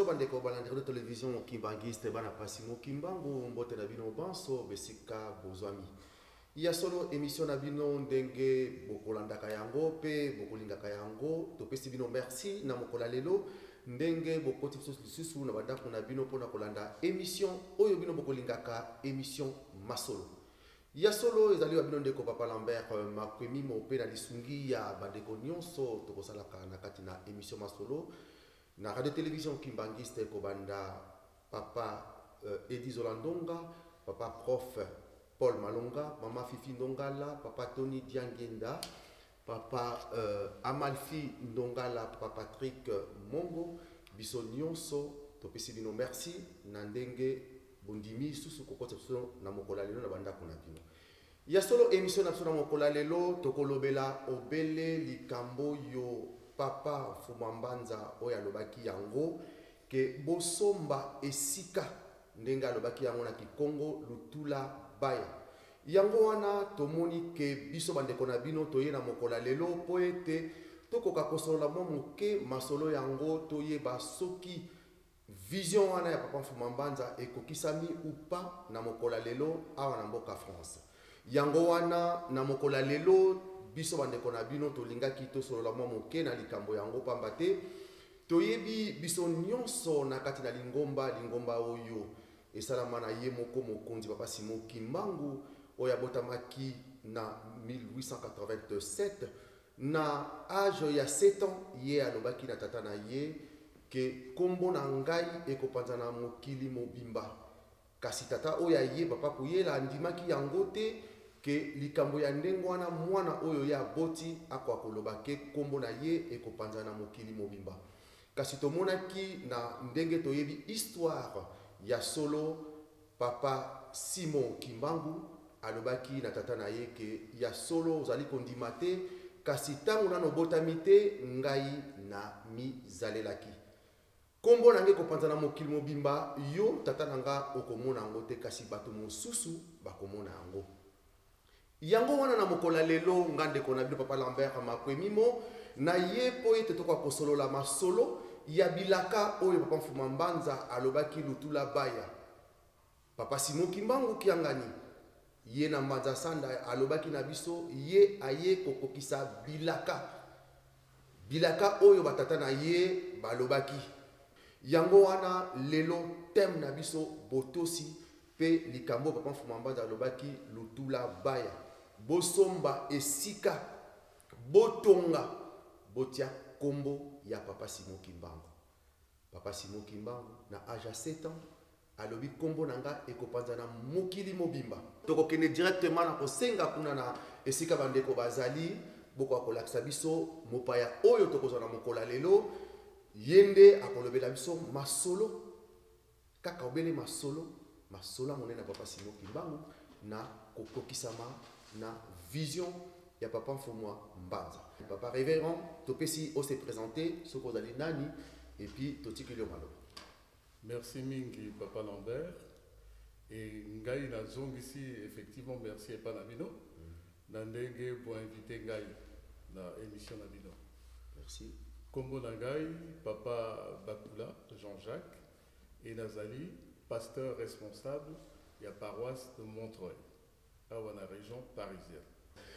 bandeko balandeko de télévision kimbangiste bana pasimo kimbangu mbote na bino banso besika bozwami. Ya solo émission na bino ndenge bokolandaka yango pe bokolingaka yango topesi bino merci na mokola lelo ndenge bokoti lisusu na bandako na bino pona kolanda émission oyo bino bokolingaka émission masolo. Ya solo ezali wa bino ndeko Papa Lambert makwemi mo pe na lisungi ya bandeko nyonso tokosalaka na kati na émission masolo na radio télévision kimbangiste kobanda Papa Edi Zolandonga, Papa Prof Paul Malonga, Mama Fifi Ndongala, Papa Tony Diangenda, Papa Amalfi Ndongala, Papa Patrick Mongo, biso nyonso topesi bino merci na ndenge bondimi susu kokota so na mokola lelo na banda kuna bino. Ya solo émission na na mokola lelo tokolobela obele likambo yo Papa Fumambanza oya lobaki yango ke bosomba esika ndenga lobaki yango na Kikongo lutula baya. Yango wana tomoni ke biso bandeko na bino toye na mokola lelo po ete tokoka kosolola mwa moke masolo yango toyeba soki vision wana ya Papa Fumambanza ekokisami upa na mokola lelo awa na mboka France. Yango wana na mokola lelo biso bandeko na bino tolingaki tosolola mwa moke na likambo yango pamba te toyebi biso nyonso na kati na lingomba oyo esalama na ye moko mokonzi Papa Simon Kimbangu oyo abotamaki na 1887 na age ya 7 ans ye alobaki na tata na ye ke kombo na ngai ekopanzana mokili mobimba kasi tata oyo ye papa kuyela andimaki yango te ke likambo ya ndengo wana mwana oyo ya boti akwa koloba ke kombo na ye ekopanzana mokili mobimba kasi tomonaki na ndenge toyebi histoire ya solo Papa Simon Kimbangu alobaki na tata na ye ke ya solo ozali kondima te kasi tango nano botami te ngai na mizalelaki kombo nange kopanzana mokili mobimba yo tata nanga okomona yango te kasi bato mosusu bakomona yango. Yango wana na mokola lelo ngandeko na bino Papa Lambert makwemi mo na ye po ete toka kosolola masolo ya bilaka oyo Papa Fumambanza alobaki lutula baya. Papa Simon Kimbangu kiangani ye na Mbanza Sanda alobaki na biso ye aye kokokisa bilaka oyo batata na ye balobaki. Yango wana lelo tem na biso botosi pe likambo Papa Fumambanza alobaki lutula baya. Bosomba esika botonga botia kombo ya Papa Simon Kimbangu. Papa Simon Kimbangu na âge 7 ans alobi kombo nanga ekopanzana mokili mobimba. Tokokende directement na kosenga kuna na esika bandeko bazali boko akolakisa biso mopaya oyo tokozwa na mokola lelo yende akolobela biso masolo kaka obele masolo monene na Papa Simon Kimbangu na kokokisama na vision ya Papa Fumambanza. Papa révérend topesi o se présenter ce qu'on allait nani et puis totikili malo. Merci mingi Papa Lambert et ngai na zongisi effectivement merci et panabino na ndenge pour inviter ngai na émission nabino. Merci. Kombo na ngai Papa Bakula Jean-Jacques et Nazali pasteur responsable ya paroisse de Montreuil dans la région parisienne.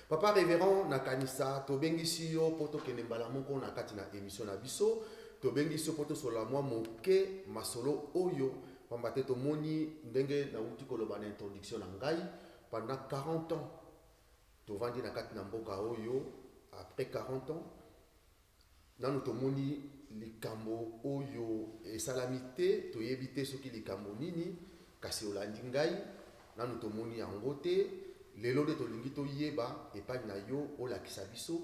Papa révérend na kanisa tobengisi yo poto kende mbala moko na kati na émission na biso tobengisi yo poto sola mwa moke masolo oyo pamba te tomoni ndenge na uti koloba na introduction na ngai pendant 40 ans tovandi na kati na mboka oyo après 40 ans nanu tomoni likambo oyo esalami te toyebi te soki likambo nini kasi olandi ngai nanu tomoni yango te lelo nde tolingi toyeba epai na yo olakisa biso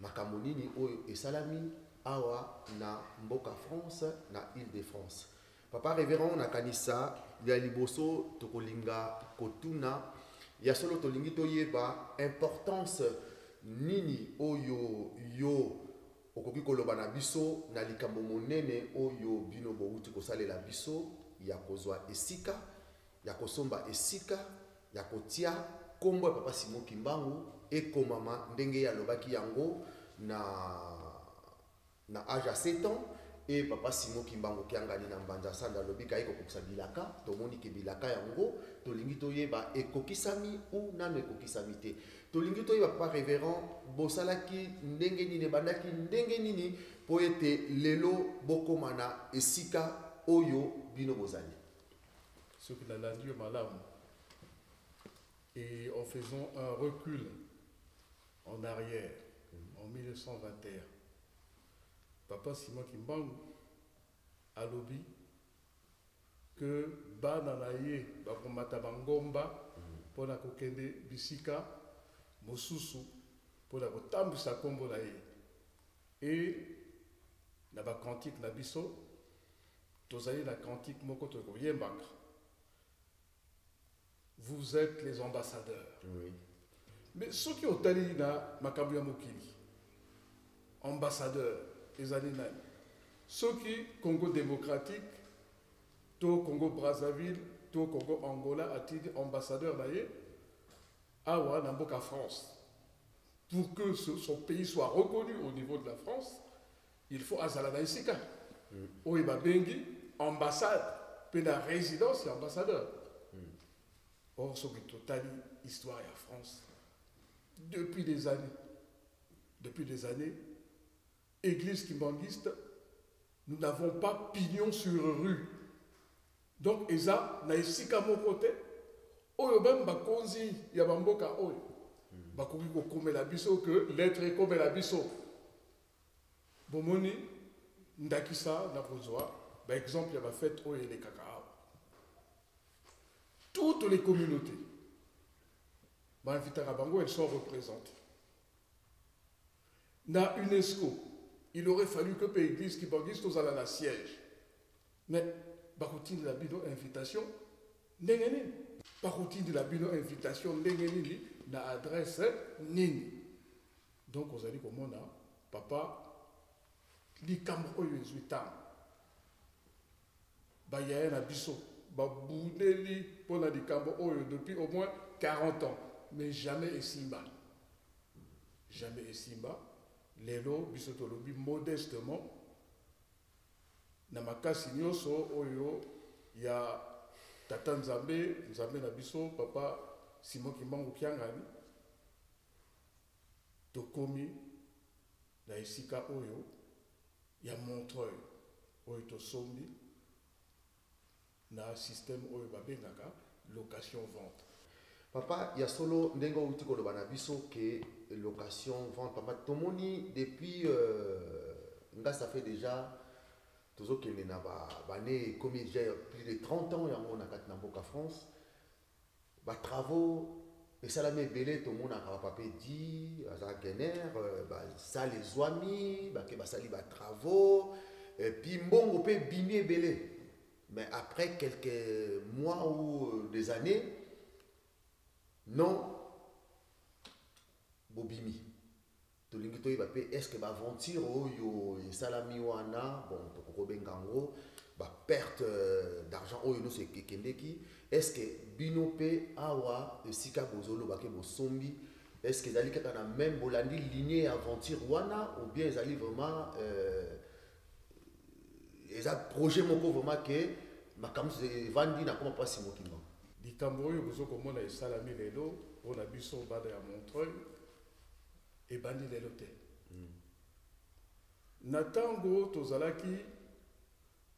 makambo nini oyo esalami awa na mboka France na Île-de-France. Papa révérend na kanisa ya liboso tokolinga kotuna ya solo tolingi toyeba importance nini oyo yo okoki koloba na biso na likambo monene oyo bino bouti kosalela biso ya kozwa esika ya kosomba esika ya kotia kombo ya Papa Simon Kimbangu ekomama ndenge ya lobaki yango na âge à 7 ans et papa Simon Kimbangu kiangani na mbanja sanda lobi ka ekokisa bilaka tomoni ke bilaka yango tolingi toyeba ekokisami ou nano ekokisami te tolingi toyeba papa révérend bosalaki ndenge nini bandaki ndenge nini po ete lelo bokomana esika oyo bino bozali ce qui l'a dit malamu et en faisant un recul en arrière en 1921 papa Simon Kimbangu a lobby que bana na ye bakomata bangomba pona kokende bisika mosusu pona kotambisa kombo na ye et na ba cantique na biso tozali na cantique moko tokoyembaka vous êtes les ambassadeurs. Oui. Mais ceux qui ont tali na makambo ya mokili ambassadeur ezali nani ceux qui Congo démocratique to Congo Brazzaville to Congo Angola atidi ambassadeur na ye awa na mboka France pour que son pays soit reconnu au niveau de la France il faut azala na esika oyo babengi ambassade pe na résidence ya ambassadeur. Or ce qui totali histoire ya France depuis des années église kimbanguiste, nous n'avons pas pignon sur rue. Donc, eza na esika mon côté, oyo même bakonzi ya bamboka oyo, bakoki ko komela biso que l'être est comme la biso. Bomoni ndakisa na kozwa, ba exemple ya ba fête oyo les kakao. Toutes les communautés, ba invitera bango, elles sont représentées. Na UNESCO, il aurait fallu que l'église qui banguiste aux la siège. Mais, par routine de la bino invitation, n'engeni. Par routine de la bino invitation, n'engeni, na adresse, nini. Donc, vous allez comme on a, papa, li kambo oyo ezuitam. Ba yaye na biso, ba boudeli pona li kambo oyo depuis au moins 40 ans. Mais jamais esimba. Jamais esimba. Lelo biso tolobi modestement na makasi nyonso oyo ya tata nzambe na biso papa Simon Kimbangu kiangani tokomi na esika oyo ya Montreuil oyo tosombi na système oyo babengaka location vente. Papa, il y a solo ndengo uti ko loba na biso ke location vente papa tomoni depuis nga ça fait déjà tozo kende na ba né comme déjà plus de 30 ans yango na kat na mboka France ba travaux et ça la mebele to mona ka papa di aza gener ba ça les oami ba ke ba sali ba travaux et puis mbongo pe bimi belé mais après quelques mois ou des années non bobimi tolingi toyeba pe est-ce que baventure oyo esalami wana bon tokobenga ngo ba perte d'argent oyo no sekekendeki est-ce que bino pe awa esika bozoloba ke bosombi est-ce que ezali kaka na même bolandi lignée aventure wana ou bien ezali vraiment eza projet moko vraiment ke makambo evandi na koma pasi mokima likambo oyo bozokomona esalami lelo mpona biso bana ya Montreuil ebandi lelo te na ntango tozalaki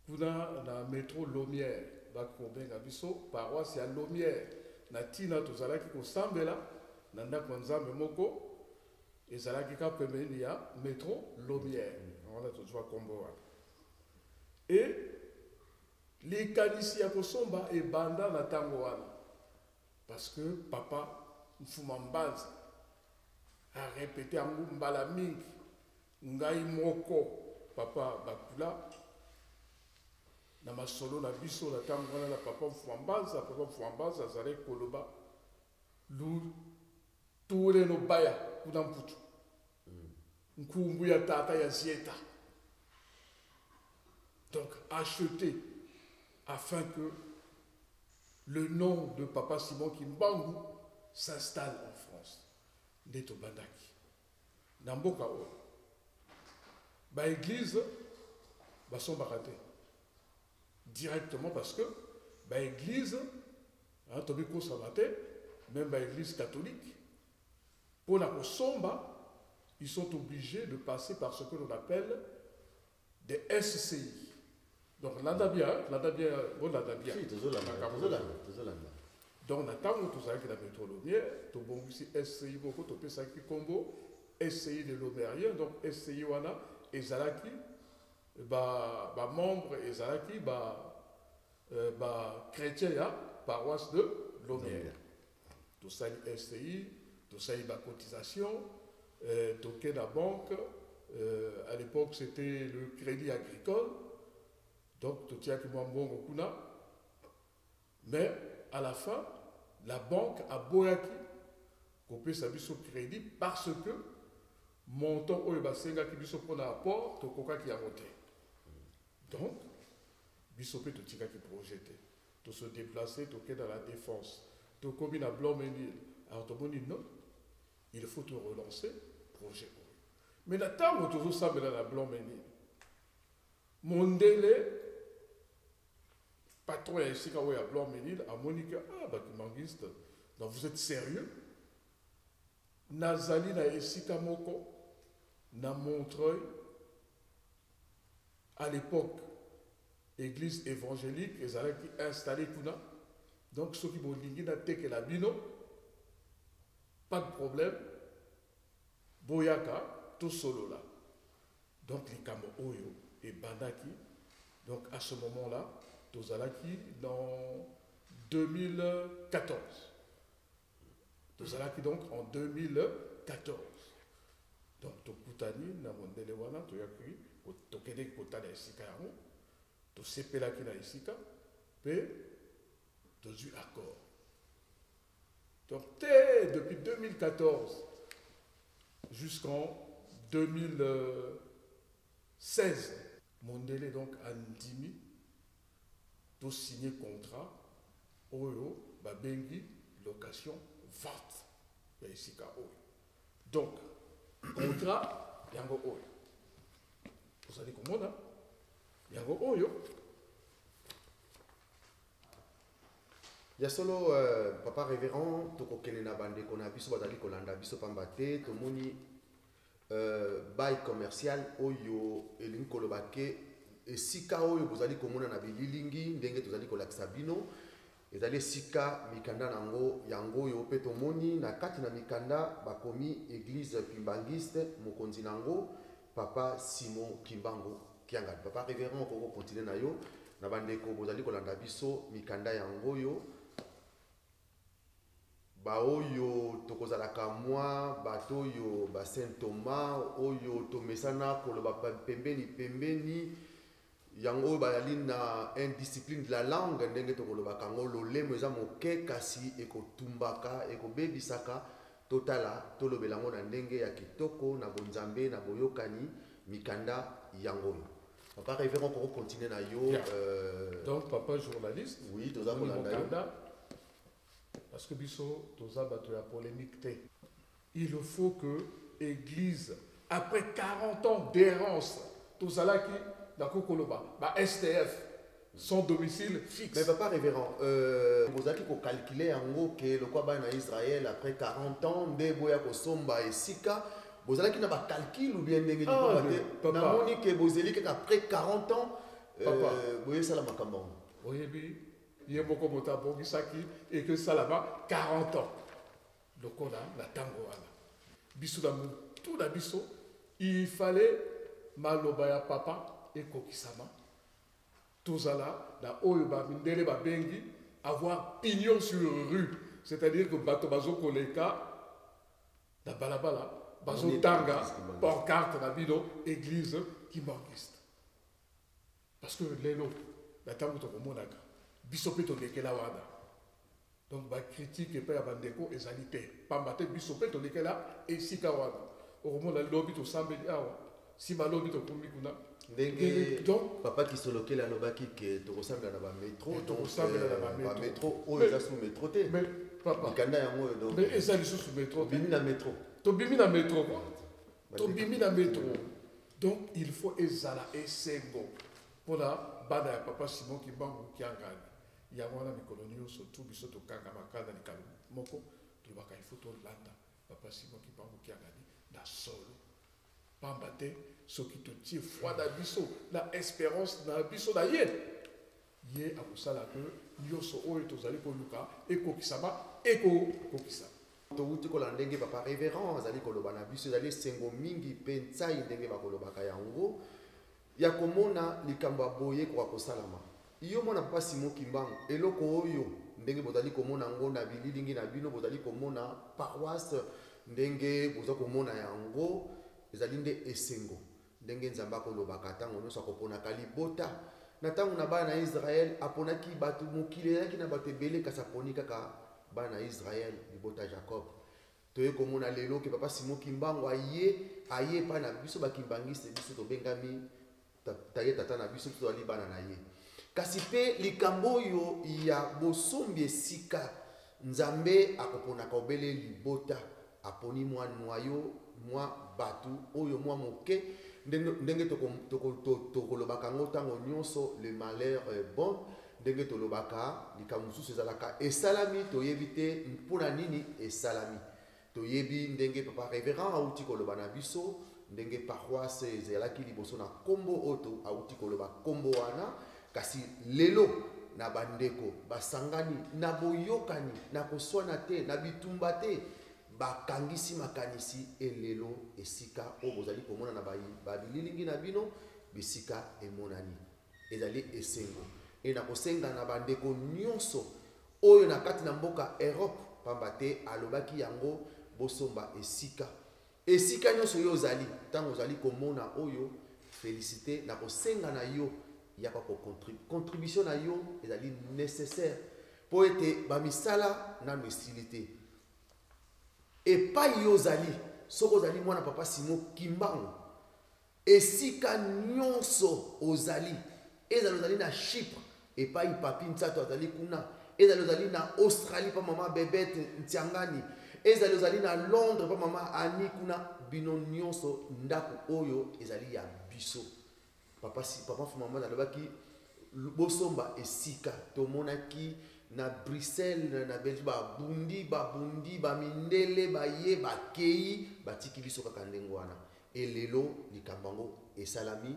kuna na métro Lomière bakobenga biso paroisse ya Lomière na ntina tozalaki kosambela na ndako ya nzambe moko ezalaki ka pembeni ya métro Lomière wana tozwa kombo wana et likanisi ya kosomba ebanda na ntango wana parce que papa Mfuma Mbanza a répété yango mbala mingi ngai moko papa bakula na masolo na biso na ntango wana na papa Mfuma Mbanza azali koloba lu tuule no baya kuna mputu nkumbu ya tata ya zieta donc acheter afin que le nom de papa Simon Kimbangu s'installe en France. Neto Bandaki. Namboka o. Ba église basombaka te directement parce que baéglise tobi kosama te même baéglise catholique pour la kosomba ils sont obligés de passer par ce que l'on appelle des SCI. Donc, l'adabia, bon, l'adabia. Si, donc, natango tout ça qui la métro Lomière, tout bon ici SCI beaucoup, tout ça qui combo, SCI de Lomérien, donc SCI wana, et Zalaki, membre et Zalaki, chrétien, paroisse de Lomière. Tout ça SCI, tout ça cotisation. Toqué la banque, à l'époque c'était le crédit agricole, donc tout y a qui m'a bon kuna. Mais à la fin, la banque a boyaki coupé sa biso crédit parce que montant au basenga qui biso pour l'apport, to koka qui a monté. Donc, biso peut tout tika qui projeté, to se déplacer, toqué dans la défense, to combine à Blanc-Ménil, alors to boni non, il faut te relancer. Projet. Mais la table toujours ça dans la Blanc-Ménil. Mon délai, patron ici quand à Blanc-Ménil, à Monique, Bakimangiste, donc vous êtes sérieux? Nazali na Esika Moko, na Montreuil, à l'époque, église évangélique, ils allaient installer Kuna. Donc ceux qui vont linguer na teke la bino, pas de problème. Boyaka, tout solo là. Donc, les Kamo Oyo et Bandaki. Donc, à ce moment-là, Tozalaki dans 2014. Tozalaki donc en 2014. Donc, Tokutani, Namondelewana, Toyakui, Tokede Kotana Isika Yango, Tosepelaki na Isika, puis Tozu accord. Donc, depuis 2014, jusqu'en 2016, Mondele donc Andimi, tout signé contrat, Oyo, Babengi, location, vente, Yaisika Oyo. Donc, contrat, Yango Oyo. Vous savez comment on a Yango Oyo. Il y a solo papa révérend toko kelena bande kona biso badali kolanda biso pambate tomoni bail commercial oyo elingi kolobake esika oyo bozali komona na bililingi ndenge tozali kolakisa bino ezali esika mikanda nango yango oyo pe tomoni na kati na mikanda bakomi église pimbangiste mokonzi nango papa Simon Kimbango Kianga. Papa révérend koko continuer na yo na bandeko bozali kolanda biso mikanda yango oyo ba oyo tokozalaka mwa bato oyo ba Saint Thomas oyo tomesana koloba pembeni yango bayali na indiscipline de la langue ndenge tokolobaka ngo lolemo eza moke kasi ekotumbaka ekobebisaka totala tolobela ngo na ndenge ya kitoko na bonzambe na boyokani mikanda yango. Papa révérend qu'on continue na yo donc papa journaliste oui toza kolanda parce que biso toza bato ya polémique te. Il faut que l'église après 40 ans d'errance tozalaki dakokoloba ba STF son domicile fixe. Mais papa révérend vous avez qu'au calculer en gros que le quoi en Israël après 40 ans de boya ko somba esika vous avez qui n'a pas calcul ou bien ndenge ni na moni que vous avez qu'après 40 ans boye sala makambo oyebi yeboko mota bongisaki et que ça là-bas 40 ans lokola la tango wana biso da tout la biso il fallait maloba ya papa et kokisama tozala da oyo ba mindele ba bengi avoir pignon sur rue, c'est-à-dire que bato bazo koleka da balabala bazo tanga pancarte na bino église kimbangiste parce que lelo la tango to komonaka biso pe to lekela wana donc ba critique et pa ya bandeko ezali te pambate biso pe to lekela esika wana okomona lobi to sambeli awa si balobi to komi kuna ndenge papa qui soloke la lobaki que to ressemble na ba métro to ressemble na ba métro o eza sous métro te mais papa kanda yango donc mais ezali sous métro bimi na métro to bimi na métro quoi to bimi na métro donc il faut ezala esengo pour la bana ya papa Simon Kimbangu Kiangani. Il y a un colonio surtout biso to kanga makanda ni kalu moko to baka il faut to landa papa Simon Kimbangu Kiangani na solo pambate so qui te tire foi da biso la espérance na biso da ye akusala que nyoso oyo tozali koluka ekokisama ekokisa touti kolanda ndenge papa révérend azali koloba na biso ezali esengo mingi mpe ntsai ndenge bakolobaka yango ya komona likambo ya boye koka kosalama yo mona papa Simon Kimbangu eloko oyo ndenge bozali komona yango na bililingi na bino bozali komona paroisse ndenge boza komona yango ezali nde esengo ndenge nzambe akolobaka ntango nyonso akoponaka libota na ntango na bana na Israel aponaki bato mokili ezalaki na bato ebele kasi aponi kaka bana na Israel libota Jacob toye komona lelo ke papa Simon Kimbangu aye pa na biso bakimbangiste biso tobengami taye tata na biso tozali bana na ye kasi pe likambo oyo ya bosombi esika nzambe akoponaka obele libota aponi mwa noyo mwa batu oyo mwa moke ndenge tokolobaka ngo ntango nyonso le malheur bon ndenge tolobaka likambo mosusu ezalaka esalami toyebi te mpona nini esalami toyebi ndenge papa révérend auti koloba na biso ndenge paroisse ezalaki liboso na kombo oto auti koloba kombo wana kasi lelo na bandeko basangani na boyokani na koswana te na bitumba te bakangisi makanisi elelo esika oyo bozali komona na babililingi na bino bisika emonani ezali esengo e na kosenga na bandeko nyonso oyo na kati na mboka Europe pamba te alobaki yango bosomba esika nyonso yo ozali ntango ozali komona oyo félicité na kosenga na yo yaka ko contribution na yo ezali nécessaire po ete bamisala nano esili te epai yo ozali soko ozali mwana papa Simon Kimbangu esika nyonso ozali ezali ozali na Chypre epai papi Nsato azali kuna ezali ozali na Australie pa mama Bebete Ntiangani ezali ozali na Londres pa mama Ani kuna bino nyonso ndako oyo ezali ya biso papa mama nalobaki bosomba esika tomonaki na Bruxelles na Belgique babundi bamindele baye bakei batiki biso kaka ndenge wana elelo likambango esalami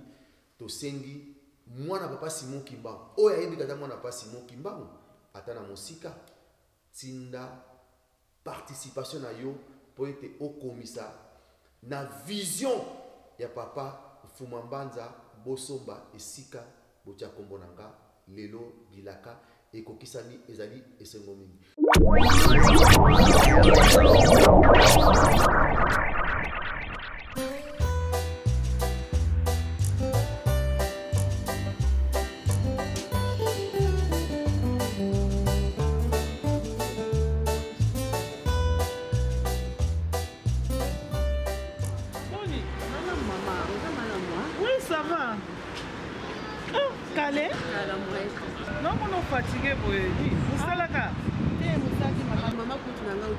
tosengi mwana papa Simon Kimbangu oyo ayebi kata mwana papa Simon Kimbangu ata na mosika tinda participation na yo po ete okomisa na vision ya papa Fuma Mbanza bosomba esika botia kombo nanga lelo bilaka ekokisani ezali esengo mingi. Calé? Non, on est fatigué pour lui. Vous savez là? Maman, quand tu n'as pas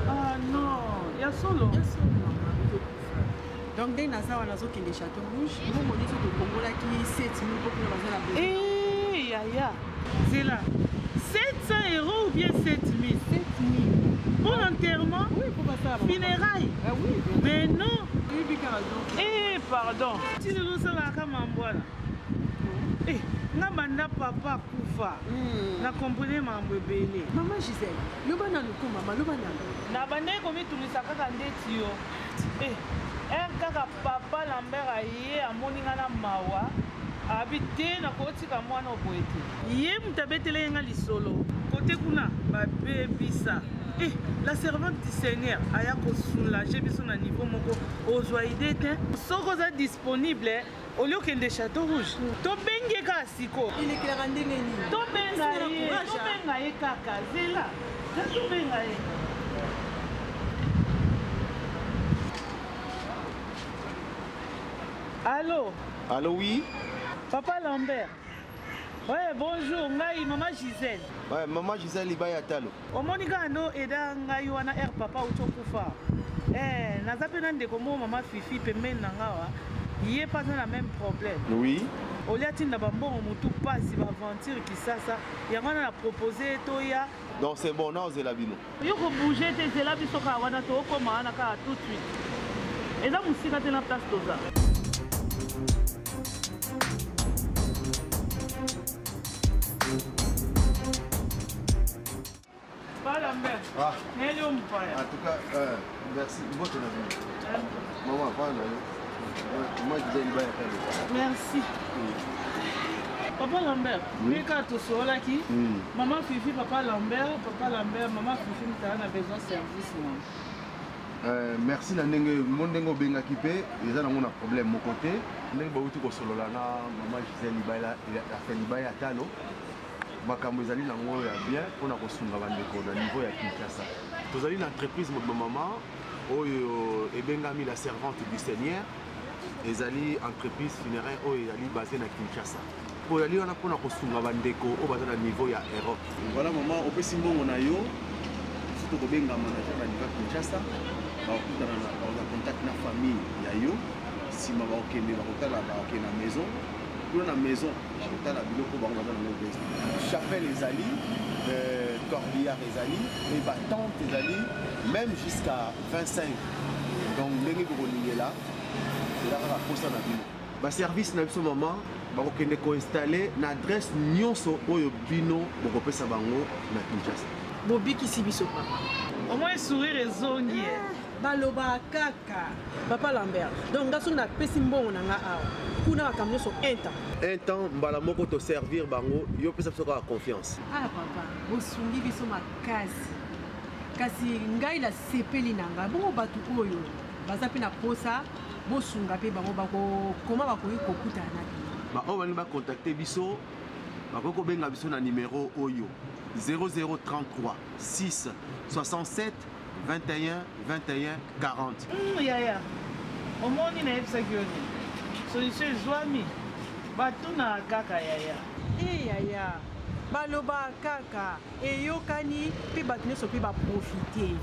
ah non, il y a solo. Donc, dès que nous avons des châteaux rouges, nous avons dit que le Congo là qui est 7 000 pour que nous avons besoin. Eh, Yaya, c'est là. 700 € ou bien 7 000? 7 000. Pour l'enterrement? Oui, pour passer à funérailles? Ah oui. Mais non. Eh, pardon. Tu ne le sais pas comment moi là. Eh, nga banda papa kufa. Na comprenez mambo ebele. Maman Gisèle, le bana luko maman, le bana. Na banda komi tumisa kaka ndeti yo. Eh, kaka papa Lambert aye amoni nga na mawa. Habité na kotika mwana oboete. Ye mutabetele nga lisolo. Côté kuna ba bebisa. Eh, la servante du Seigneur aya ko soulager biso na niveau moko ozwa idée te. Soko za disponible au lieu qu'il y ait des châteaux rouges. Il est clair en déni. Allô? Allô, oui? Papa Lambert. Ouais, bonjour, ngai maman Gisèle. Ouais, maman Gisèle ibaya talo. Omonika no eda ngai wana papa utokufa. Nazape nande komo mama Fifi pembeni na ngawa. ye pas na même problème. Oui. Au lieu de bambon mutu pasi ba aventure kisasa yango na proposer toya. Donc c'est bon, na ozela bino. Yo ko bouger te zela biso ka wana to ko maana ka tout de suite. Eza musika te na place toza. Pas Lambert. Ah. Nelio mpaya. En tout cas, merci. Votre avis. Maman, pas moi je disais il Merci. Papa Lambert, oui. Quand tu sois là qui, maman Fifi, papa Lambert, maman Fifi, tu as besoin de service. Merci na ndenge mondengo benga kipe, eza na mona problème mon côté. Ndenge ba uti ko solola na maman Gisèle Libaya la fait Libaya talo. Makambo ezali nango ya bien pona ko sunga bandeko na niveau ya Kinshasa. Tozali na entreprise mo maman oyo ebengami la servante du Seigneur. Ezali entreprise funéraire oyo ezali basée na Kinshasa. Po yali wana pona ko sunga bandeko o baza na niveau ya Europe. Voilà maman opesi mbongo na yo. Surtout ko benga manager na niveau Kinshasa. Ba okutana na contact na famille ya yo. Sima ba okende ba kotala ba okende na maison. Pour la maison, chapelle ezali, corbillard ezali, et battante ezali, même jusqu'à 25. Donc, les gens qui là, c'est là qu'on a vu. Le service na biso maman, bakokende ko installer na adresse nyonso oyo bino bokopesa bango na Kinshasa. Bobiki biso papa. Au moins sourire ezongi. Baloba kaka. Papa Lambert. Donc ngaso na pesi mbongo na nga awa. Kuna bakamyo so un temps mbala moko to servir bango, yo pesa biso ka confiance. Ah papa, bosungi biso makasi. Kasi ngai la sepeli nanga. Bongo batu oyo. Baza pe na posa. Bosunga pe bango bako koma bakoyi kokuta na bi. Ba on va contacter biso. Bako benga biso na numéro oyo 0033 6 67 21 21 40. Yaya. Omoni na epsa kioni. Solution zwami. Batuna kaka yaya. Yaya. Baloba kaka. Eyokani pe batune so pe ba profiter.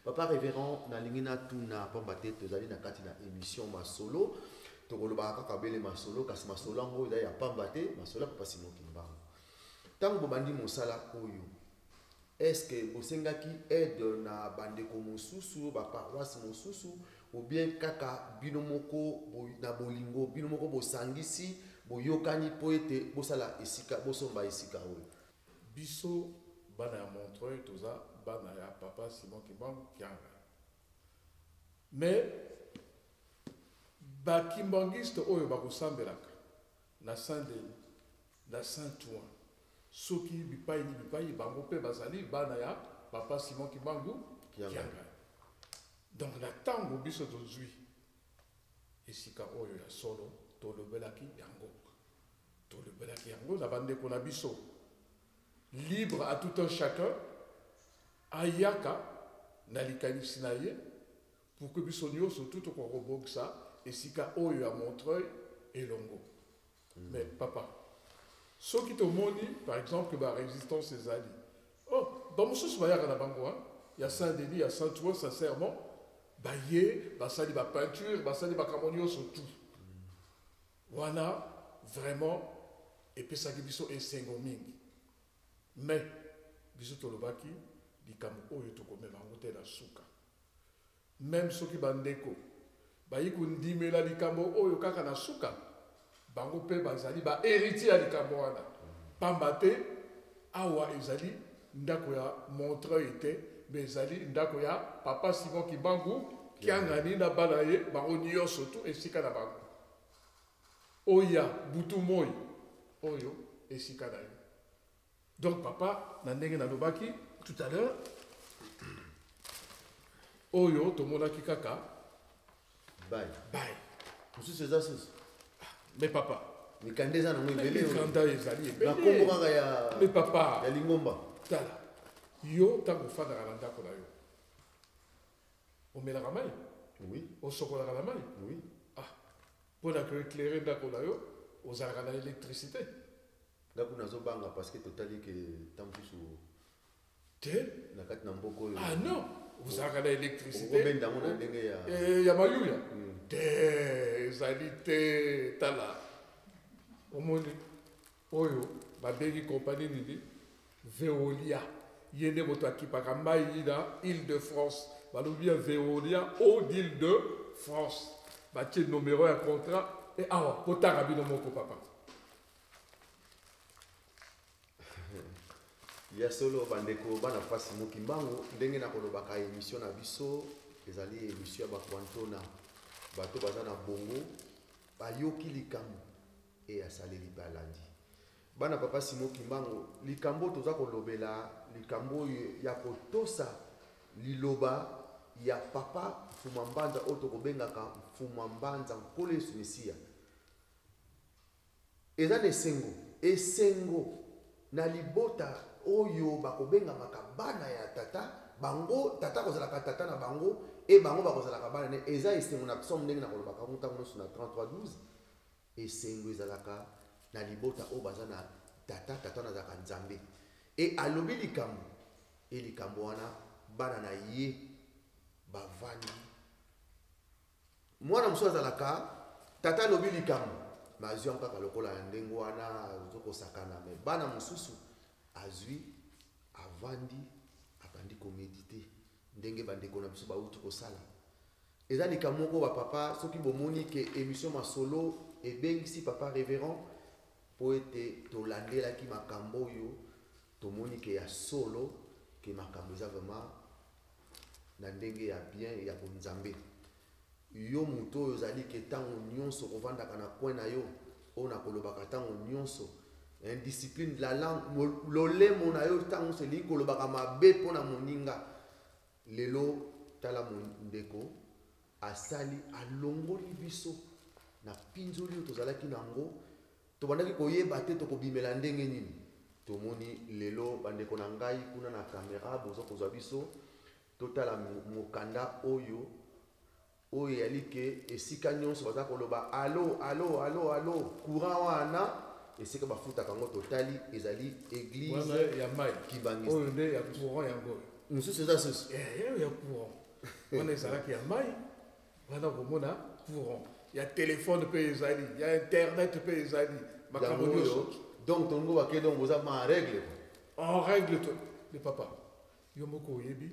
Papa révérend na lingina tuna pambate tozali na kati na émission masolo tokoloba kaka bele masolo kasi masolo ngo eza ya pambate masolo papa Simon Kimbangu tango bobandi mosala oyo est-ce que bosengaki aide na bandeko mosusu ba paroisse mosusu ou bien kaka bino moko na bolingo bino moko bosangisi boyokani po ete bosala esika bosomba esika oyo biso bana ya Montreuil toza bana ya papa Simon Kimbangu Kianga. Mais ba kimbangiste oyo bakosambelaka na Saint-Denis na Saint-Ouen soki bipai bango pe bazali bana ya papa Simon Kimbangu Kianga. Donc na tango biso tozwi esika oyo ya solo tolobelaki yango na bandeko na biso libre à tout un chacun ayaka na likanisi na ye pour que biso nyonso tout okobokisa esika oyo ya Montreuil elongo. Mais papa soki tomoni par exemple ba résistance ezali bamosusu bayaka na bango ya Saint-Denis ya Saint-Ouen sincèrement baye basali ba peinture basali bakambo nyonso tout wana vraiment epesaki biso esengo mingi. Mais biso tolobaki likambo oyo tokomema ngo te na suka même soki bandeko bayi kundimela likambo oyo kaka na suka bango pe bazali ba héritier ya likambo wana pamba te awa ezali ndako ya Montreuil te mais ezali ndako ya papa Simon Kimbangu Kiangani na bana ye bango nyonso tu esika na bango oya butu moi oyo esika na ye. Donc papa na ndenge na lobaki tout à l'heure oyo tomonaki kaka bye mususu eza susu mais papa mikanda eza nango ebele mikanda ezali na kombo kaka ya mais papa ya lingomba tala yo ntango ofandaka na ndako na yo omelaka mai oui osokolaka na mai oui mpo na koéclaire ndako na yo ozalaka na électricité ngaku nazobanga parce que totali que tampusu te na kati na mboko ah non vous avez l'électricité obenda mona ndenge ya ya mayuya te ezali te tala omoni oyo babengi compagnie nini Veolia ye nde moto akipaka mai na Île-de-France balobi ya Veolia eau d'Île-de-France batie numéro ya contrat e awa kotaka bino moko papa ya solo bandeko bana pasi mokimbango ndenge na kolobaka émission na biso ezali émission ya bakwantona bato baza na bongo bayoki likambo e asaleli balandi bana papa Simon Kimbango likambo toza kolobela likambo ya kotosa liloba ya papa Mfuma Mbanza oyo tokobengaka Mfuma Mbanza nkolo Yesu Mesia eza na esengo na libota oyo bakobengamaka bana ya tata bango tata kozalaka tata na bango e bango bakozalaka bana ne eza esengo na psalm ndenge na kolobaka ntango nyonso na 33:12 esengo ezalaka na libota oyo baza na tata nazalaka nzambe e alobi likambo wana bana na ye bavandi mwana mosusu azalaka tata alobi likambo mazwi yango kaka lokola ya ndenge wana zokosakana me bana mosusu azwi avandi abandi komedite ndenge bandeko na biso bauti kosala eza likambo moko bapapa soki bomoni ke émission masolo ebengisi papa révérend po ete tolandelaki makambo oyo tomoni ke ya solo ke makambo eza vraiment na ndenge ya bien ya konzambe yo moto oyo ozali ke ntango nyonso kovandaka na coin na yo oyo nakolobaka ntango nyonso indiscipline la langue lolemo na yo ntango nyonso elingi kolobaka mabe mpo na moninga lelo tala mondeko asali alongoli biso na pinzoli oyo tozalaki nango tobandaki koyeba te tokobimela ndenge nini tomoni lelo bandeko na ngai kuna na kamera boza kozwa biso totala mokanda oyo yali ke esika nyonso baza koloba alo courant wana esika bafutaka ngo totali ezali église ya mai kibangisi oyo nde ya courant yango mosusu eza susu ya courant wana ezalaki ya mai wana komona courant ya telefone mpe ezali ya internet mpe ezali makambo nyonso donc tongo bake donc boza ma règle en règle le papa yo moko oyebi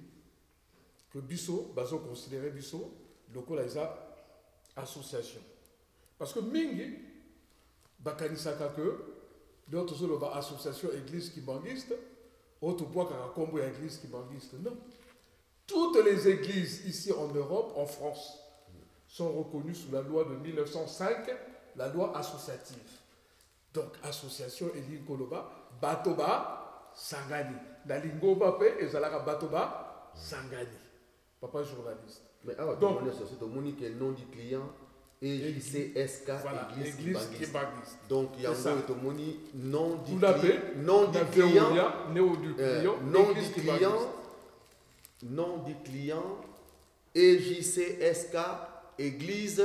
que biso bazo considérer biso lokola eza association parce que mingi bakanisaka que donc tozoloba association église kibangiste autre bois kaka kombo ya église kibangiste non toutes les églises ici en Europe en France sont reconnues sous la loi de 1905 la loi associative donc association elingi koloba batoba sangani na lingomba pe ezalaka batoba sangani papa journaliste mais donc on monique le nom du client et JCSK voilà, église Kibangiste. Donc il y a un automoni nom du client nom du client nom du client et JCSK église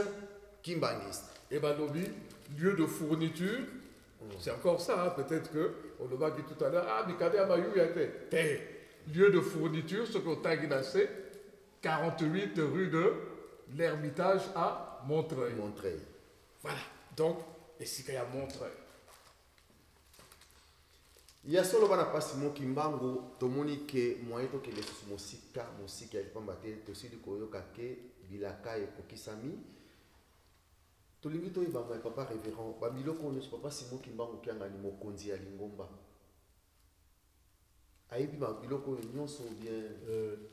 Kimbangiste. Et ben lobby lieu de fourniture c'est encore ça hein, peut-être que on le va dire tout à l'heure ah Mikade Amayou yate lieu de fourniture ce qu'on t'a guidé 48 rue de l'Ermitage à Montreuil. Voilà. Donc, et si qu'il y a Montreuil. Il y a solo bana pasi mo kimbango tomoni ke moyen to ke lesu musika ya pambate to sidi koyoka ke bilaka e kokisami to lingi to ibanga papa révérend ba biloko ne papa simo kimbango kyanga ni mokonzi ya lingomba aibi ba biloko nyonso bien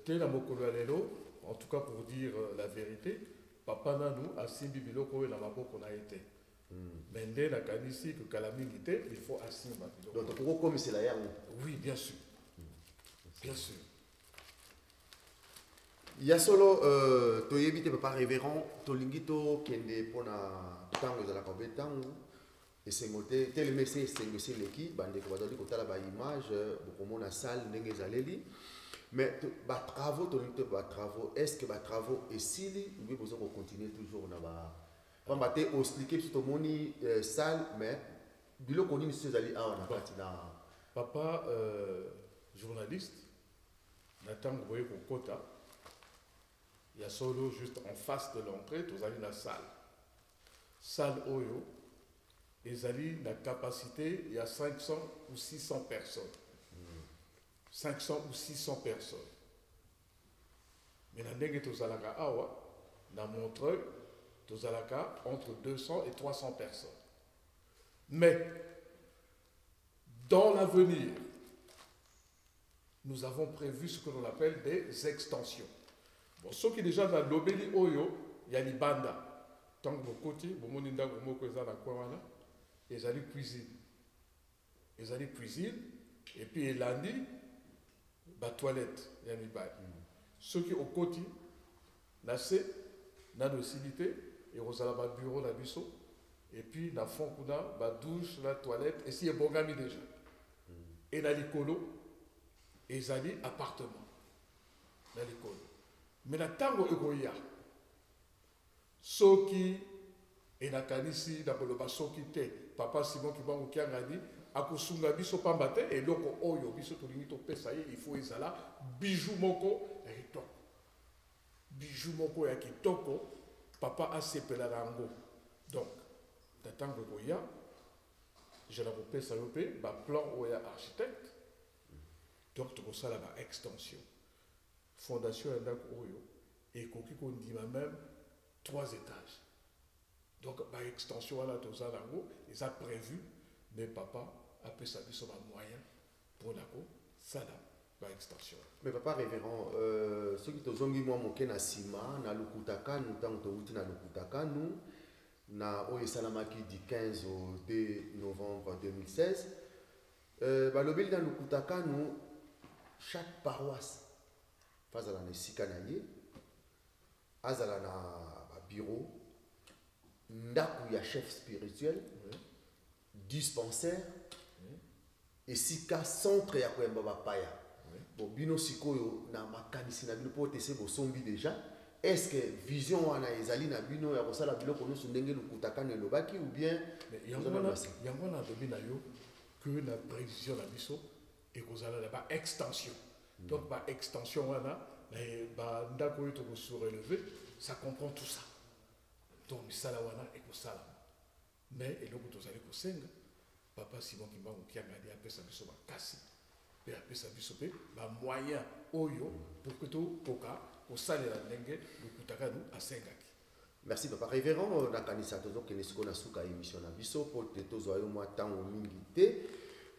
te na mokolo ya lelo en tout cas pour dire la vérité papa nanu asimbi biloko oyo na maboko na ye te mais nde nakanisi que kala mingi te il faut asimba biloko donc tokokomisela yango oui bien sûr bien sûr ya solo toyebi te papa révérend tolingi tokende mpona ntango ezalaka be ntango esengo te telemese esengo eseleki bandeko bazali kotala baimage bokomona salle ndenge ezaleli mais batravaux tolingi te batravaux est ce que batravaux esili obi boza kocontinue toujours na pamba te oexplike biso tomoni salle mais biloko nini so ezali awa na kati na Papa, journaliste, Nathan Goye Kokota, il y a solo juste en face de l'entrée, vous allez dans la salle. Salle Oyo, ils allaient la capacité, il y a 500 ou 600 personnes. 500 ou 600 personnes. Mais dans le Tozalaka Awa, dans Montreuil, Tozalaka entre 200 et 300 personnes. Mais, dans l'avenir, nous avons prévu ce que l'on appelle des extensions. Bon, ceux qui déjà dans l'Obéli Oyo, il y a les bandas. Tant que vous côté, vous m'avez dit que vous avez ils allaient cuisine. Ils allaient cuisine, et puis ils ont dit, bah toilette, il y a les bails. Ceux qui au côté, là c'est, dans la docilité, et vous avez un bureau, la biseau, et puis dans le fond, il y a la douche, la toilette, et si il y a bon gami déjà. Et dans l'écolo, ils allaient appartement. Dans l'écolo. Mais dans le temps où il y a, ceux qui et na kanisi na koloba soki te papa Simon Kibangu qui a dit akosunga biso pambate et loko oyo biso tolingi to pesa ye il faut ezala bijou moko ya kitoko bijou moko ya kitoko papa asepela nango donc tatango koya je la pesa yo pe ba plan oya architecte donc tokosala ba extension fondation ya ndako oyo et koki kondima même 3 étages. Donc, par extension, à la Tozalango, ils ont prévu, mais papa a pu s'habiller sur un moyen pour la ça par extension. Mais papa révérend, ceux qui ont dit moi moké na sima, na lukutaka, nous tant que na lukutaka, nous, na Oye Salamaki du 15 au 2 novembre 2016, le bil dans lukutaka, nous, chaque paroisse, face à la Nessikanaye, azala na bureau, ndaku ya chef spirituel, dispensaire, et sika centre ya koyamba bapaya. Bon, bino sikoyo na makanisi na bino po tese bo sombi déjà. Est-ce que vision wana ezali na bino ya kosala biloko nyonso ndenge lukutaka ne lobaki ou bien yango na dobi na yo que na prévision na biso et kozala na ba extension. Donc ba extension wana ba ndako yo to relever, ça comprend tout ça. Donc misala wana et kosala. Mais eloko tozali kosenga papa Simon Kibangu qui a gardé apesa biso ba kasi. Et apesa biso pe ba moyen oyo pour que to koka kosalela ndenge lukutaka nu asengaki. Merci papa révérend na kanisa tozo ke nesiko na suka émission na biso po te tozo ayo mwa tango mingi te.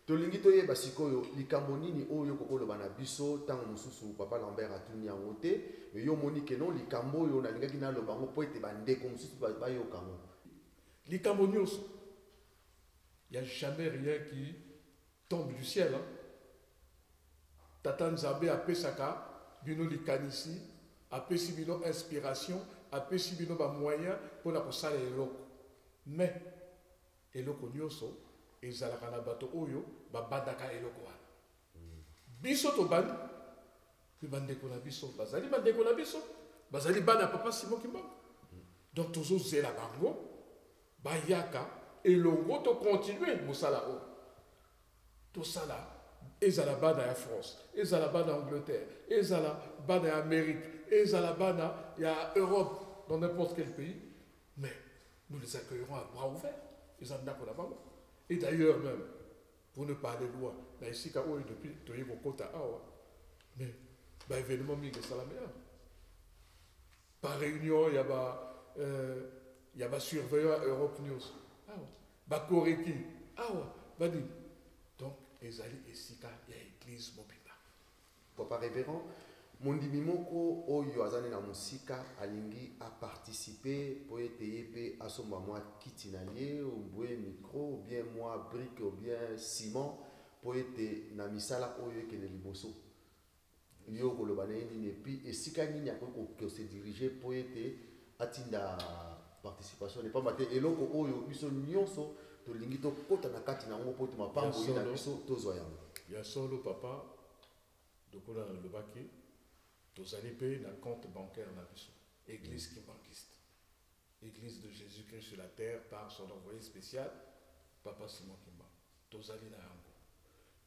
Tolingi toyeba sikoyo likambo nini oyo kokoloba na biso tango mususu papa Lambert atuni yango te yo moni ke non likambo oyo nalingaki naloba ngo po ete bandeko mususu bayoka ngo. Likambo nyonso, il n'y a jamais rien qui tombe du ciel. Hein? Tata Nzambe apesaka bino likanisi, apesi bino inspiration, apesi bino ba moyen pour la kosala eloko. Mais eloko nyonso ezalaka na bato oyo babandaka eloko wana. Biso to bandi, pe bandeko na biso, bazali bandeko na biso, bazali bana papa Simon Kibangu. Donc tozo zela bango, bayaka elongo to continuer mosala o. To sala ezala bana ya France, ezala bana Angleterre, ezala bana ya Amérique, ezala bana ya Europe, dans n'importe quel pays, mais nous les accueillerons à bras ouverts. Ils en ont. Et d'ailleurs même, pour ne pas aller loin, là ici quand on est depuis Toyebo Kota Awa, mais bah événement mingi salamea. Par réunion, il y a surveillant à Europe News. Awa, bah Koreki, Awa, bah dit. Donc les alliés ici quand il y a église mobile. Papa révérend, mondimi moko oyo azane na musika alingi a participer pour ete yepe asomba moi kiti na ye ou boye micro ou bien moi brique ou bien ciment pour ete na misala oyo ke le liboso yo koloba na nini puis esika nini akoko ke se diriger pour ete atinda participation ne pas maté eloko oyo biso nyonso to lingi to kota na kati na ngo po to mapambo ina biso to zoyanga ya solo papa dokola le baki. Vous allez payer un compte bancaire dans l'église qui banquiste. Église de Jésus-Christ sur la terre par son envoyé spécial, papa Simon Kimbangu tozali na yango.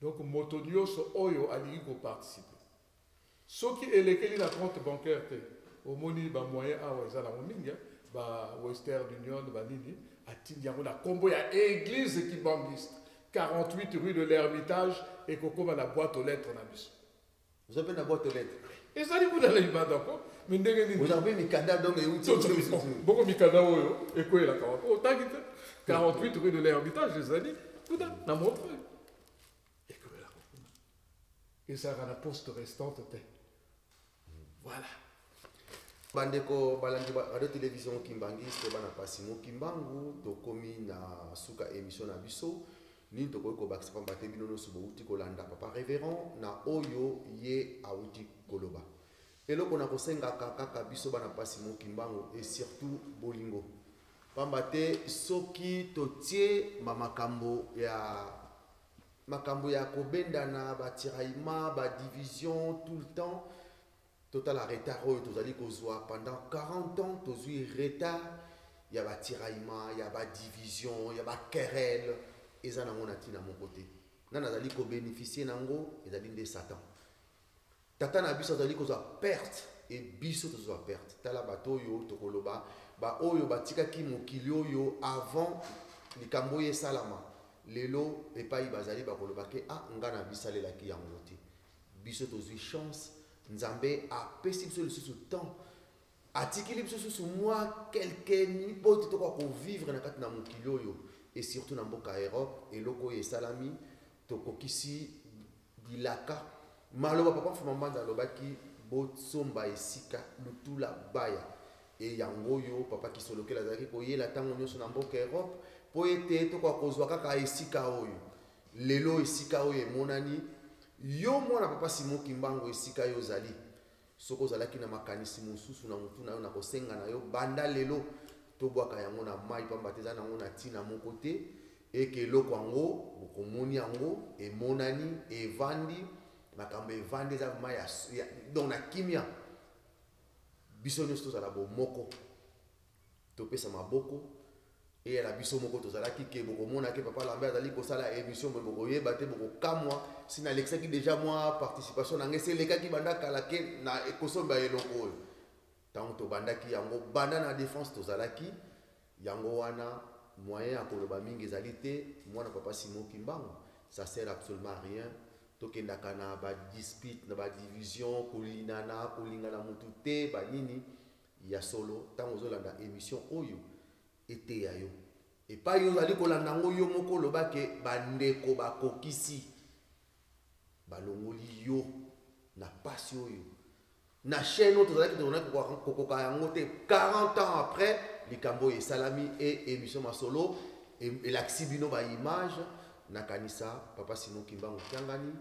Donc moto nyonso oyo alingi koparticipe soki elekeli na compte bancaire te omoni bamoyen awa eza nango mingi ba Western Union banini atindi yango na kombo ya église kimbangiste 48 rue de l'Ermitage et kokoma na boîte aux lettres na biso. Vous avez une boîte aux lettres. Et ça dit vous dans l'ibada ko mais ndenge nini vous avez mikanda donc et outil beaucoup mikanda oyo ekoyela ka o tangite 48 rue de l'Ermitage les amis kuda na montre ekoyela ko et ça va la poste restante te voilà. Bandeko balandi radio télévision kimbangiste bana pasimo kimbangu tokomi na suka émission na biso ni tokoki kobakisa pamba te bino nyonso bouti kolanda papa révérend na oyo ye auti koloba eloko na kosengaka kaka biso bana pasimo kimbangu et surtout bolingo pamba te soki totie makambo ya kobendana batiraillement badivision tout le temps total retard oyo tozali kozwa pendant 40 ans tozwi retard ya batiraillement ya badivision ya baquerelle eza nango na ntina moko te nani azali kobénéficie nango ezali nde satan tata na biso azali kozwa perte e biso tozwa perte tala bato oyo tokoloba baoyo batikaki mokili oyo avant likambo oyo esalama lelo epai bazali bakoloba ke nga na bisalelaki yango te biso tozwi chance nzambe apesi biso lisusu temps atikili biso lisusu mwa quelque minute po tokoka kovivre na kati na mokili oyo et surtout na mboka Europe eloko oyo esalami tokokisi bilaka maloba papa Fuma Mbanza alobaki bosomba esika lutula baya e yango oyo papa Kisolokela azalaki koyela ntango nyonso na mboka Europe po ete tokoka kozwa kaka esika oyo lelo esika oyo emonani yo mwana papa Simon Kimbangu esika yo ozali soko ozalaki na makanisi mosusu na mutu na yo na kosenga na yo banda lelo tobwaka yango na mai pamba te eza nango na ntina moko te eke eloko yango bokomoni yango emonani evandi makambo evandi eza mai donc na kimia biso nyonso tozala bomoko topesa maboko eyala biso moko tozalaki ke bokomona ke papa Lambert azali kosala émission me bokoyeba te bokokamwa si nalekisaki déjà mwa participation nange selekaki banda kala ke na ekosomba eloko oyo ntango tobandaki yango banda na défense tozalaki yango wana moyen ya koloba mingi ezali te mwana papa Simon Kimbangu ça sert absolument à rien tokendaka na badispute na badivision kolinana kolingana mutu te banini ya solo ntango ozolanda émission oyo ete ya yo epai yo ozali kolanda yango yo moko olobake bandeko bakokisi balongoli yo na pasi oyo na chaîne oyo tozalaki kokoka yango te 40 ans après likambo esalami e émission masolo elakisi bino baimage nakanisa papa Simon Kimbangu kiangani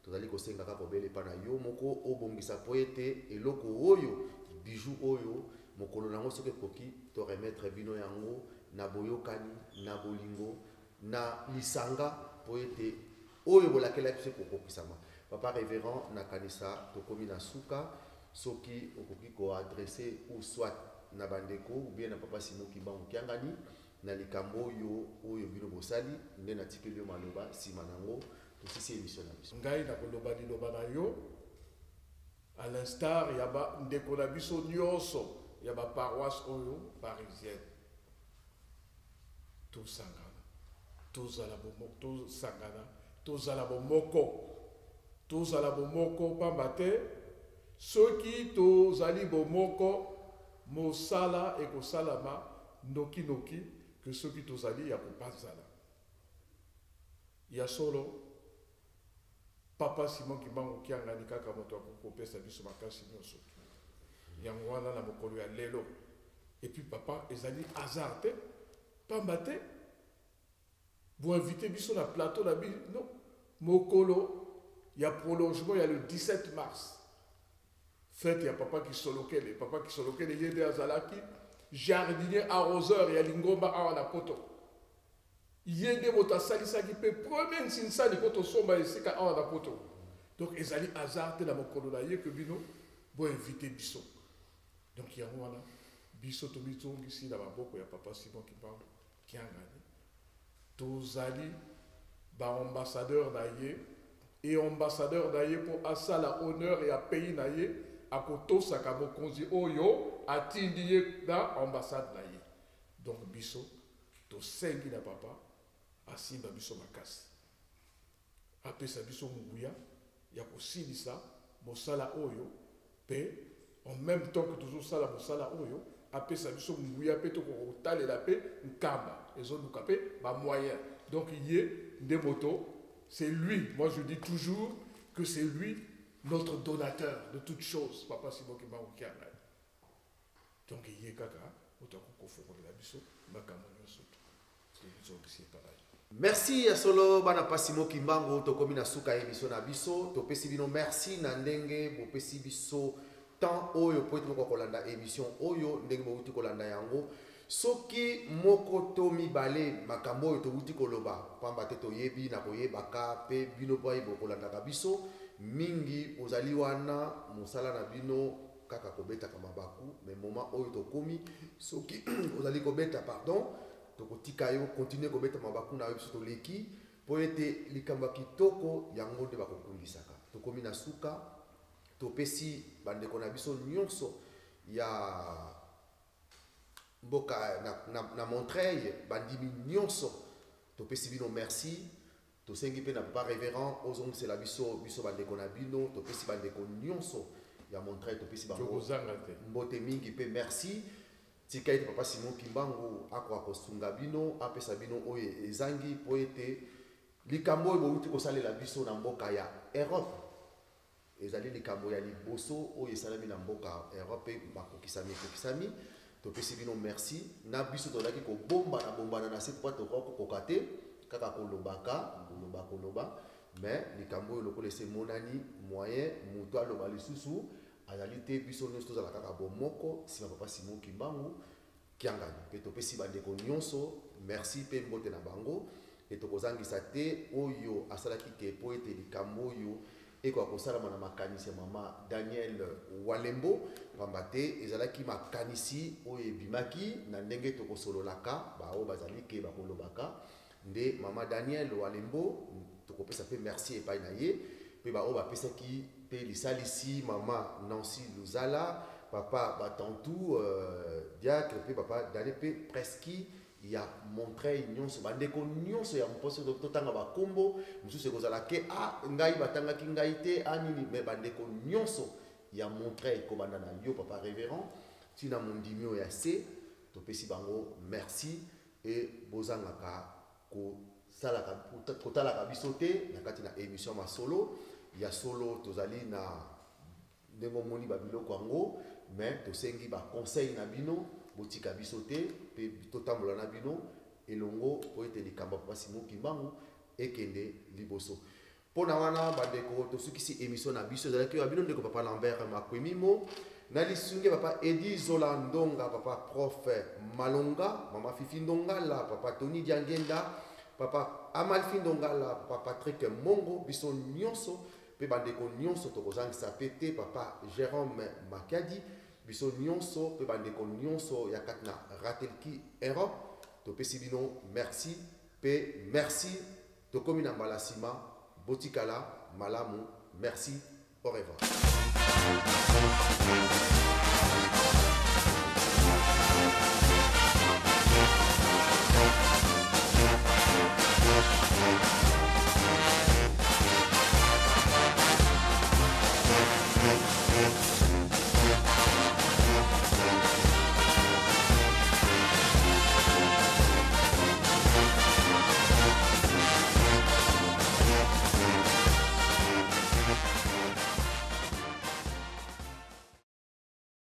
tozali kosenga kaka kobele epa na yo moko obongisa po ete eloko oyo bijou oyo mokolo nango soki ekoki to remettre bino yango na boyokani na bolingo na lisanga po ete oyo bolakela biso kokokisama papa révérend nakanisa tokomi na suka soki okoki koadresse ou soit na bandeko ou bien na papa Simon Kimbangu kiangani na likambo oyo bino bosali nde natikeli yo maloba nsima nango tosisi émission na biso ngai nakoloba liloba na yo à l'instar ya bandeko na biso nyonso ya baparoisse oyo parisienne tosangana tozala bomoko pamba te soki tozali bomoko mosala ekosalama noki ke soki tozali ya kopanzana ya solo papa Simon Kimbangu kiangani kaka moto akokopesa biso makasi nyonso yango wana na mokolo ya lelo et puis papa ezali hasard te pamba te vous invitez biso na plateau na biso non mokolo ya prolongement ya le 17 mars fête ya papa Kisolokele yende azalaki jardinier arroseur ya lingomba awa na poto yende moto asalisaki mpe premier nsinsali po tosomba esika awa na poto donc ezali hasard te na mokolo na ye ke bino boinvite biso donc yango wana biso tomizongisi na maboko ya papa Simon Kimbangu kiangani tozali ambassadeur na ye et ambassadeur na ye pour asala honneur et à pays na ye akotosaka mokonzi oyo atindi ye na ambassade na ye. Donc biso tosengi na papa asimba biso makasi apesa biso nguya ya kosilisa mosala oyo pe en même temps que tozosala mosala oyo apesa biso nguya pe tokotalela pe nkamba ezoluka pe ba moyen. Donc yé Ndemoto, c'est lui, moi je dis toujours que c'est lui notre donateur de toutes choses. Papa Simon qui m'a oublié. Donc yé kaka otako kofoko la biso makamonyo soto. C'est pareil. Merci à solo bana pasimo kimbango to komi na suka émission na biso to pesi bino merci na ndenge bo pesi biso temps oyo po to kolanda émission oyo ndenge bo uti kolanda yango soki moko to mibale makambo oyo to uti koloba pamba te to yebi na koyebaka pe bino boy bo kolanda ka biso mingi ozali wana musala na bino kaka kobeta kamabaku mais moment oyo to komi soki ozali kobeta pardon tokotika yo continuer kobeta mabaku na yo biso to leki po ete likamba kitoko yango nde bakokundisaka tokomi na suka topesi bandeko na biso nyonso ya mboka na Montreuil bandimi nyonso topesi bino merci tosengi pe na papa révérend ozong c'est la biso bandeko na bino topesi bandeko nyonso ya Montreuil topesi bango mbote mingi pe merci tika ete papa Simon Kimbangu akwa kosunga bino apesa bino oye ezangi po ete likambo oyo bouti kosalela biso na mboka ya Europe ezali likambo ya liboso oyo esalami na mboka Europe bakokisami topesi bino merci na biso tozalaki kobombana na se po tokokoka te kaka koloba mais likambo oyo lokola ese monani moyen moto aloba lisusu azali te biso nyonso tozala kaka bomoko nsima papa Simon Kimbangu kiangani mpe topesi bandeko nyonso merci mpe mbote na bango e tokozangisa te oyo asalaki ke po ete likambo oyo ekoka kosalama na makanisi ya mama Daniel Walembo pamba te ezalaki makanisi oyo ebimaki na ndenge tokosololaka bao bazali ke bakolobaka nde mama Daniel Walembo tokopesa pe merci epai na ye pe bao bapesaki pe lisalisi mama Nancy Luzala papa Batantou diacre pe papa Daniel pe preski ya Montreuil nyonso bandeko nyonso ya mposo totanga bakombo mususu ekozala ke ngai batangaki ngai te anini me bandeko nyonso ya Montreuil kobanda na yo papa révérend tina mondimi oyo ya se topesi bango merci e bozangaka kotalaka biso te na kati na émission masolo ya solo tozali na ndenge omoni babiloko yango mais tosengi baconseil na bino botika biso te pe totambola na bino elongo po ete likambo papa Simon Kimbangu ekende liboso pona wana bandeko tosukisi émission na biso ezalaki ya bino ndeko papa Lambert Makwemimo na lisungi papa Edi Zola Ndonga papa prof Malonga mama Fifi Ndongala papa Tony Diangenda papa Amalfi Ndongala papa Patrick Mongo biso nyonso pe bandeko nyonso tokozangisa pete papa Jérôme Makadi biso nyonso pe bandeko nyonso ya katna Ratelki Europe topesi bino merci pe merci tokomi na mbalasima botikala malamu merci au revoir